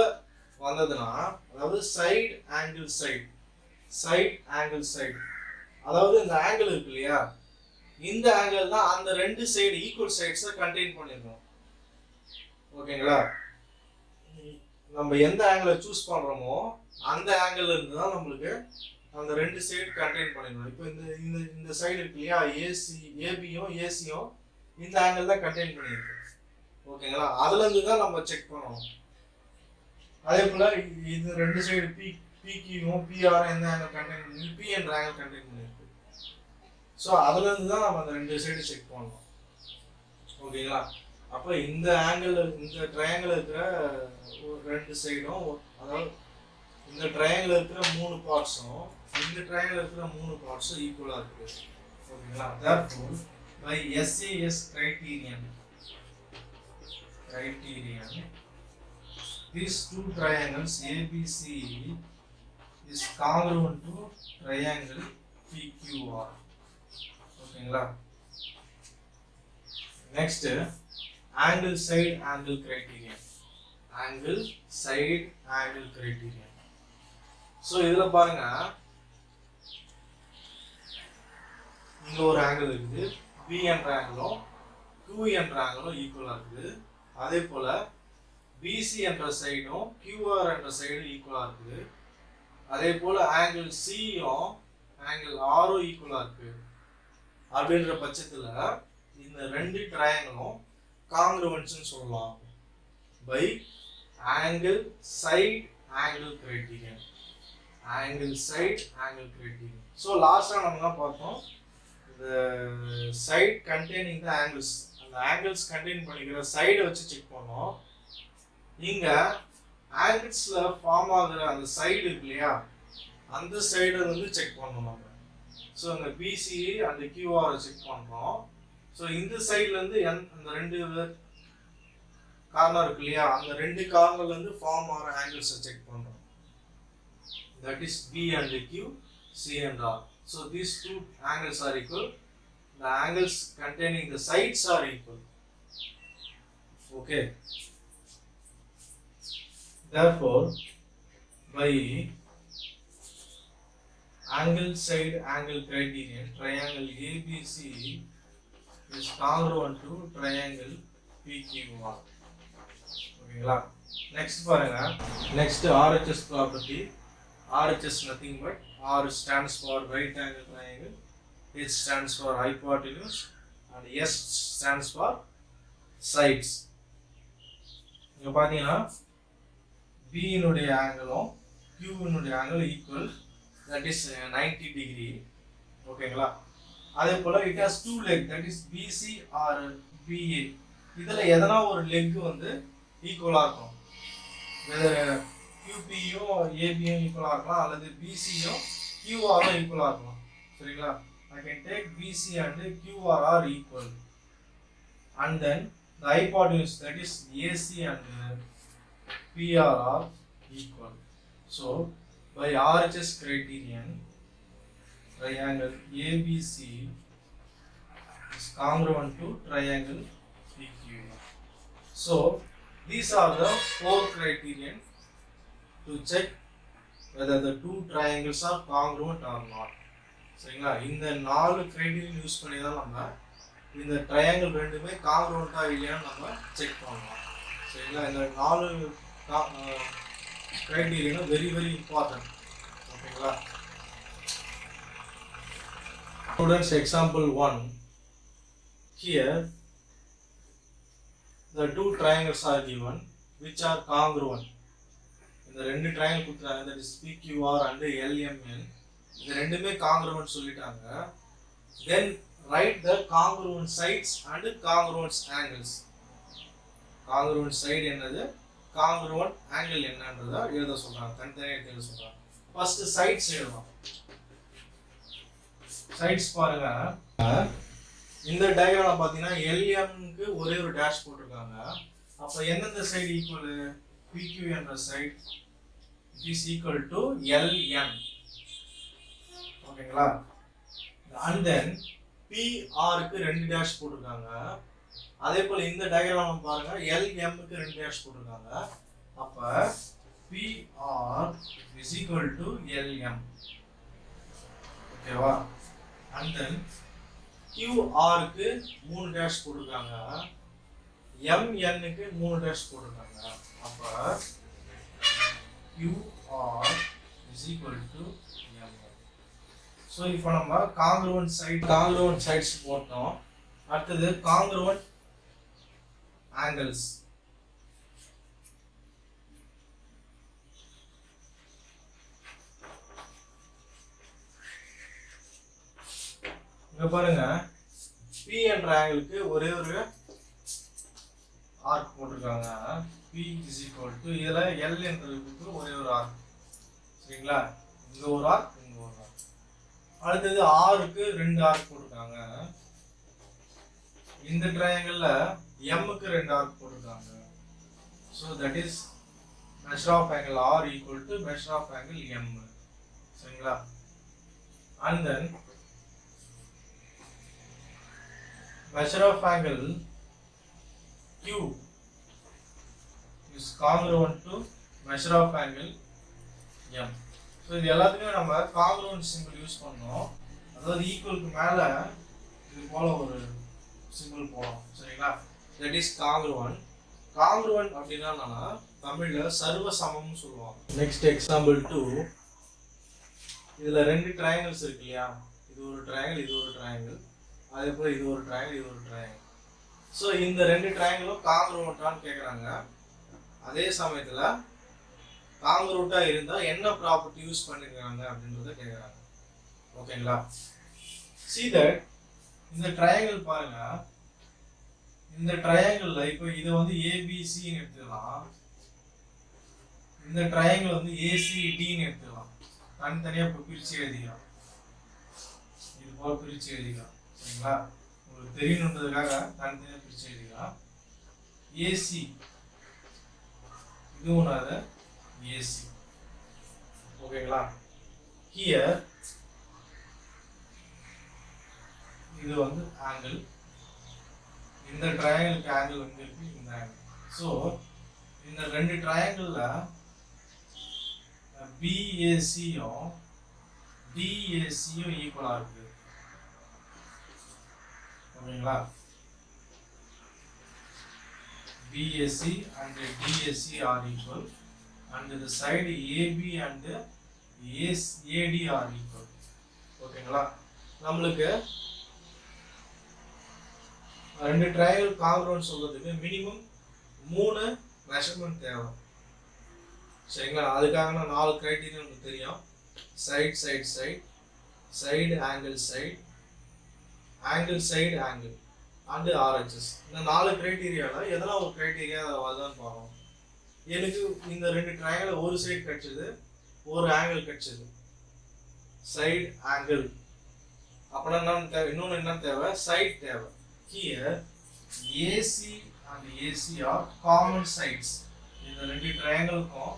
வந்ததுனா அதாவது சைடு ஆங்கிள் சைடு அதாவது இந்த ஆங்கிள் இருக்கு இல்லையா, இந்த ஆங்கிள் தான் அந்த ரெண்டு சைடு ஈக்குவல் சைட்ஸை கண்டெயின் பண்ணிருக்கோம். ஓகேங்களா? நம்ம எந்த ஆங்கிளை சூஸ் பண்றோமோ அந்த ஆங்கிள் இருந்து தான் நம்மளுக்கு அந்த ரெண்டு சைடு கண்டெயின் பண்ணிருக்கோம். இப்போ இந்த இந்த சைடு இருக்கு இல்லையா, ஏபியும் ஏசியும் இந்த ஆங்கிள் தான் கண்டெயின் பண்ணிருக்கு. ஓகேங்களா? அதுல இருந்து தான் நம்ம செக் பண்ணணும். அதே போல இது ரெண்டு சைடு பிக்யூவும் பிஆர் எந்த ஆங்கிள் கண்டெயின் பண்ணி பி என்ற ஆங்கிள் கண்டெயின் பண்ணிருக்கு. ஸோ அதுல இருந்து தான் நம்ம அந்த ரெண்டு சைடு செக் பண்ணணும். ஓகேங்களா? அப்போ இந்த ஆங்கிள் இந்த ட்ரையாங்கிள் இருக்கிற ரெண்டு சைடும், அதாவது இந்த ட்ரையாங்கிள் இருக்கிற மூணு பார்ட்ஸும் இந்த ட்ரையாங்கிள் இருக்கிற மூணு பார்ட்ஸும் ஈக்குவலா இருக்கு. ஓகேங்களா? therefore by SAS criterion these two triangles ABC is congruent to triangle PQR. ஓகேங்களா? next angle side angle criterion. so இதுல பாருங்க, இங்க ஒரு ஆங்கிள் இருக்குது, B என்ற ஆங்கிளும் Q என்ற ஆங்கிளும் ஈக்குவலா இருக்குது. அதே போல BC என்ற சைடும் QR என்ற சைடும் ஈக்குவலா இருக்குது. அதே போல ஆங்கிள் Cயும் ஆங்கிள் Rயும் ஈக்குவலா இருக்கு. அப்படின்ற பட்சத்துல இந்த ரெண்டு ட்ரையாங்கிளும் காங்கிருவன்ட்னு சொல்லலாம் by angle side angle criterion. So லாஸ்டா நம்ம என்ன பார்த்தோம், இந்த சைடு கண்டெய்னிங் த ஆங்கிள்ஸ், அந்த ஆங்கிள்ஸ் கண்டெயின் பண்ணிக்கிற சைடை வச்சு செக் பண்ணோம். இங்க ஆங்கிள்ஸ்ல ஃபார்ம் ஆகுற அந்த சைடு இருக்கு இல்லையா, அந்த சைடை வந்து செக் பண்ணணும் நம்ம. ஸோ இந்த பிசி அந்த கியூஆரை செக் பண்றோம். ஸோ இந்த சைட்ல இருந்து அந்த ரெண்டு கார்னர் இருக்கு இல்லையா, அந்த ரெண்டு கார்னர்ல இருந்து ஃபார்ம் ஆகிற ஆங்கிள்ஸை செக் பண்றோம். That is P and Q, C and R. So these two angles are equal. The angles containing the sides are equal. Okay. Therefore, by angle side angle criterion, triangle ABC is congruent to triangle PQR. ஓகேங்களா? Next பாருங்க, next RHS property. RHS nothing but R stands for right angle triangle, H stands for hypotenuse, and S stands for sides. இங்க பாத்தீங்கன்னா B இனுடைய ஆங்கிளும் Q இனுடைய angle equal, that is 90 degree. ஓகேங்களா? அதே போல it has two leg, that is BC or BA. இதுல எதனா ஒரு லெக் வந்து ஈக்குவலா இருக்கும். QPயும் ABயும் ஈக்குவலா இருக்கலாம், அல்லது BCயும் QRயும் ஈக்குவலா இருக்கலாம். சரிங்களா? I can take BC and QR are equal, and then the hypotenuse, that is AC and PR are equal. So by RHS criterion, triangle ABC is congruent to triangle PQR. So these are the four criterion to check whether the two triangles are congruent or not. சரிங்களா? இந்த நாலு criterion use பண்ணி தான் நம்ம இந்த triangle ரெண்டுமே காங்கிருவென்ட்டா இல்லையான்னு நம்ம செக் பண்ணலாம். சரிங்களா? இந்த நாலு கிரைட்டீரியனும் வெரி வெரி இம்பார்ட்டன்ட். ஓகேங்களா? Students, example 1. here the two triangles are given which are congruent. இந்த ரெண்டு ட்ரையாங்கிள் கொடுத்துட்டாங்க, that is PQR and LMN. இது ரெண்டுமே congruent சொல்லிட்டாங்க. Then write the congruent sides and congruent angles. congruent side என்னது, congruent angle என்னன்றத எழுத சொல்றாங்க, தனித்தனியா எழுத சொல்றாங்க. ஃபர்ஸ்ட் sides எழுதலாம். sides பாருங்க, இந்த டயகிராம்ல பாத்தீங்கன்னா LM க்கு ஒரே ஒரு டேஷ் போட்டுருக்காங்க. அப்ப எந்தெந்த சைடு ஈக்குவல், PQ என்ற side is equal to LN. ஓகேங்களா? and then PR க்கு ரெண்டு டேஷ் போட்டுருக்காங்க. அதே போல இந்த டயகிராம் பாருங்க, LM க்கு ரெண்டு டேஷ் போட்டுருக்காங்க. அப்ப PR is equal to LM. ஓகேவா? and then QR க்கு 3 டேஷ் போட்டுருக்காங்க, MN க்கு 3 டேஷ் போட்டுருக்காங்க. அப்ப QR is equal to MN. So இப்போ நம்ம congruent sides போட்டோம். அடுத்தது congruent angles. இங்க பாருங்க, P என்ற ஆங்கிளுக்கு ஒரே ஒரு ஆர்க் போட்டிருக்காங்க. P is equal to இதுல L என்றதுக்கு ஒரே ஒரு ஆர்க். சரிங்களா? இங்க ஒரு ஆர்க், இங்க ஒரு ஆர்க். அடுத்தது R க்கு ரெண்டு ஆர்க் போட்டிருக்காங்க. இந்த ட்ரையாங்கிள்ல M க்கு ரெண்டு ஆர்க் போட்டிருக்காங்க. So that is measure of angle R equal to measure of angle M. சரிங்களா? and then measure of angle Q is congruent to measure of angle M. So இது எல்லாத்துக்குமே நம்ம congruent symbol யூஸ் பண்ணோம். அதாவது ஈக்குவலுக்கு மேல இது போல ஒரு சிம்பிள் போடும். சரிங்களா? that is congruent. congruent அப்படின்னா என்னன்னா தமிழ்ல சர்வ சமம்னு சொல்லுவாங்க. Next example 2. இதுல ரெண்டு ட்ரையாங்கிள்ஸ் இருக்கு இல்லையா? இது ஒரு ட்ரையாங்கிள், இது ஒரு ட்ரையாங்கிள். அதே போல இது ஒரு ட்ரையாங்கிள், இது ஒரு ட்ரையாங்கிள். ஸோ இந்த ரெண்டு ட்ரையாங்கிளும் காங்கிரூவன்ட்டான்னு கேட்குறாங்க. அதே சமயத்தில் காங்கிரூவன்ட்டாக இருந்தால் என்ன ப்ராப்பர்ட்டி யூஸ் பண்ணிருக்காங்க அப்படின்றத கேட்குறாங்க. ஓகேங்களா? see that இந்த ட்ரையாங்கிள் பாருங்க, இந்த ட்ரையாங்கிள்ல இப்போ இது வந்து ABCன்னு எடுத்துக்கலாம், இந்த ட்ரையாங்கிள் வந்து ACDன்னு எடுத்துக்கலாம். தனித்தனியாக இப்போ பிரித்து எழுதிக்கலாம், இது போல பிரித்து எழுதிக்கலாம். சரிங்களா? உங்களுக்கு தெரியணுன்றதுக்காக தனித்தனியாக பிரித்து எழுதிக்கலாம். ஏசி இது ஒன்றாவது ஏசி. ஓகேங்களா? ஹியர் இது வந்து ஆங்கிள், இந்த ட்ரையாங்கிளுக்கு ஆங்கிள் வந்து இருக்கு, இந்த ஆங்கிள். ஸோ இந்த ரெண்டு ட்ரையாங்கிள்ல பிஏசியும் டிஏசியும் ஈக்குவலா இருக்கு. ஓகேங்களா? BAC and DAC are equal and the side AB and AD are equal. ஓகேங்களா? நம்மளுக்கு ரெண்டு ட்ரையாங்கிள் காங்கிரூவன்ட் சொல்றதுக்கு மினிமம் 3 மெஷர்மென்ட் தேவை. சரிங்களா? அதுக்காக நான் 4 கிரைட்டீரியா நமக்கு தெரியும். Side side side, side angle side, angle side angle and RHS. இந்த 4 கிரைட்டீரியால எதனா ஒரு கிரைட்டீரியா அதான் பார்க்கணும். எனக்கு இந்த ரெண்டு ட்ரையாங்கிள் ஒரு சைடு கிடைச்சது, ஒரு ஆங்கிள் கிடைச்சது, சைடு ஆங்கிள். அப்படின்னா என்ன தேவை? இன்னொன்று என்ன தேவை? சைடு தேவை. Here AC and AC are common sides. இந்த ரெண்டு ட்ரையாங்கிளுக்கும்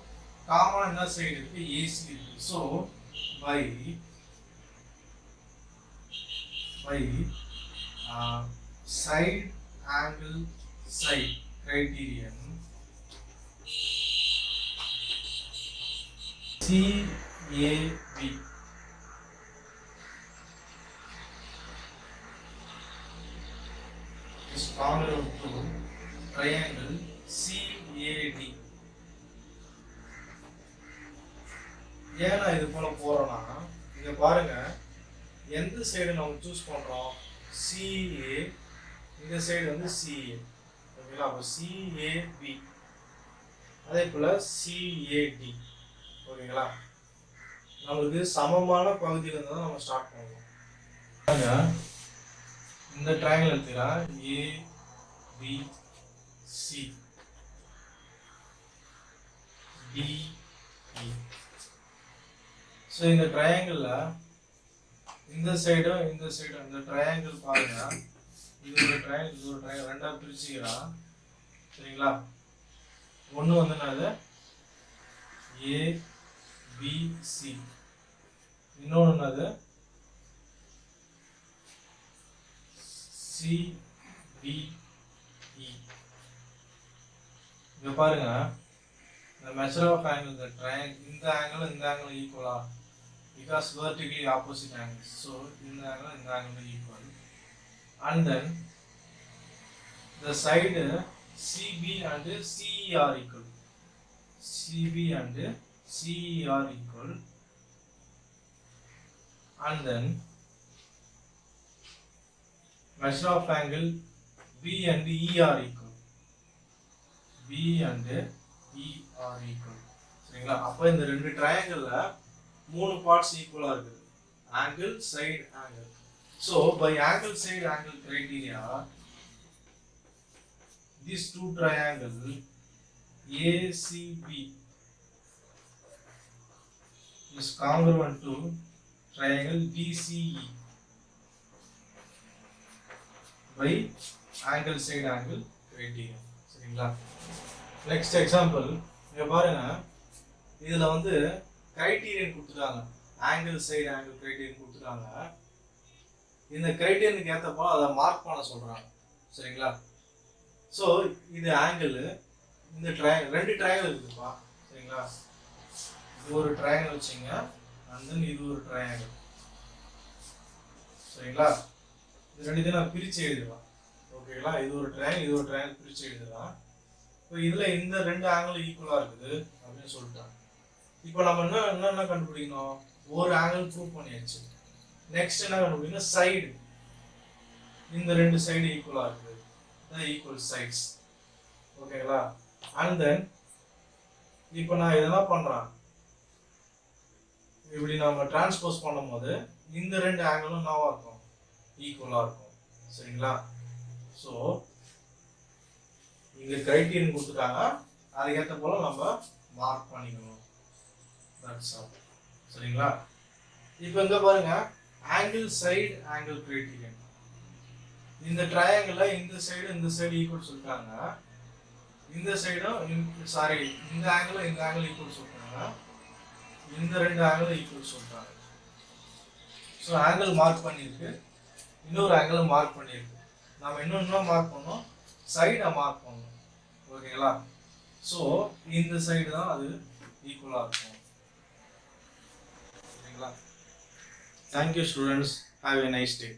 காமனா என்ன சைடு இருக்கு? AC இருக்கு. So by side angle side criterion CAB is congruent to triangle CAD. ஏன்னா இது போல போறோம்னா இங்க பாருங்க, எந்த சைடு நம்ம சூஸ் பண்றோம்? CA இந்த சைடு வந்து சிஏ. ஓகேங்களா? அப்போ சிஏபி, அதே போல் சிஏடி. ஓகேங்களா? நம்மளுக்கு சமமான பகுதியில் இருந்து தான் நம்ம ஸ்டார்ட் பண்ணுவோம். இந்த ட்ரையாங்கிள் எடுத்துக்கலாம், ஏபிசி டிஇ. ஸோ இந்த ட்ரையாங்கிளில் இந்த சைடும் இந்த சைடும், இந்த ட்ரையாங்கிள் பாருங்க, இது ஒரு ட்ரையாங்கிள், இது ஒரு ட்ரையாங்கிள், ரெண்டாக பிரிச்சுக்கலாம். சரிங்களா? ஒன்று வந்து என்னது ஏபிசி, இன்னொன்று என்னது சிடிஇ. இங்க பாருங்க, the measure of angle, the triangle, இந்த angle equal because vertically opposite angles. So இந்த angle equal, and then the side CB and CE are equal. CB and CE are equal, and then measure of angle B and E are equal. B and E are equal. சரிங்களா? அப்போ இந்த ரெண்டு ட்ரையாங்கிள்ல மூணு parts ஈக்குவலா இருக்குது, angle, side, angle. So by angle side angle criteria, these two triangles ACB is congruent to triangle DCE by angle side angle criteria. சரிங்களா? Next example இங்க பாருங்க, இதுல வந்து கிரைட்டீரியன் கொடுத்துட்டாங்க, ஆங்கிள் சைடு ஆங்கிள் கிரைட்டீரியன் கொடுத்துட்டாங்க. இந்த கிரைட்டீரியனுக்கு ஏற்றப்போ அதை மார்க் பண்ண சொல்றாங்க. சரிங்களா? ஸோ இது ஆங்கிள், இந்த ரெண்டு ட்ரையாங்கிள் இருக்குப்பா. சரிங்களா? இது ஒரு ட்ரையாங்கிள் வச்சுங்க, அண்ட் தென் இது ஒரு ட்ரையாங்கிள். சரிங்களா? இது ரெண்டுத்தையும் நான் பிரித்து எழுதலாம். ஓகேங்களா? இது ஒரு ட்ரையாங்கிள், இது ஒரு ட்ரையாங்கிள் பிரித்து எழுதலாம். இப்போ இதில் இந்த ரெண்டு ஆங்கிளும் ஈக்குவலாக இருக்குது அப்படின்னு சொல்லிட்டாங்க. இப்போ நம்ம என்ன கண்டுபிடிக்கணும்? ஒரு ஆங்கிள் ப்ரூவ் பண்ணியாச்சு. நெக்ஸ்ட் என்ன கண்டுபிடிக்கணும்? சைடு, இந்த ரெண்டு சைடு ஈக்குவலாக இருக்குது, ஈக்குவல் சைட்ஸ். ஓகேங்களா? அண்ட் தென் இப்போ நான் இதெல்லாம் பண்ணுறேன், இப்படி நம்ம டிரான்ஸ்போஸ் பண்ணும்போது இந்த ரெண்டு ஆங்கிளும் என்னவா இருக்கும்? ஈக்குவலாக இருக்கும். சரிங்களா? ஸோ இங்கே கிரைட்டீரியன் கொடுத்துட்டாங்க, அதுக்கேற்ற போல நம்ம மார்க் பண்ணிக்கணும். That's all. சரிங்களா? இப்போ இங்கே பாருங்க, ஆங்கிள் சைடு ஆங்கிள் கிரைட்டீரியன். இந்த ட்ரையாங்கிளில் இந்த சைடு ஈக்குவல் சொல்லிட்டாங்க, இந்த சைடும் சாரி இந்த ஆங்கிள் ஈக்குவல் சொல்லிட்டாங்க, இந்த ரெண்டு ஆங்கிளும் ஈக்குவல் சொல்லிட்டாங்க. ஸோ ஆங்கிள் மார்க் பண்ணியிருக்கு, இன்னொரு ஆங்கிள் மார்க் பண்ணியிருக்கு. நம்ம இன்னொன்று மார்க் பண்ணோம், சைடை மார்க் பண்ணணும். ஓகேங்களா? ஸோ இந்த சைடு தான் அது ஈக்குவலாக இருக்கும். சரிங்களா? Thank you students, have a nice day.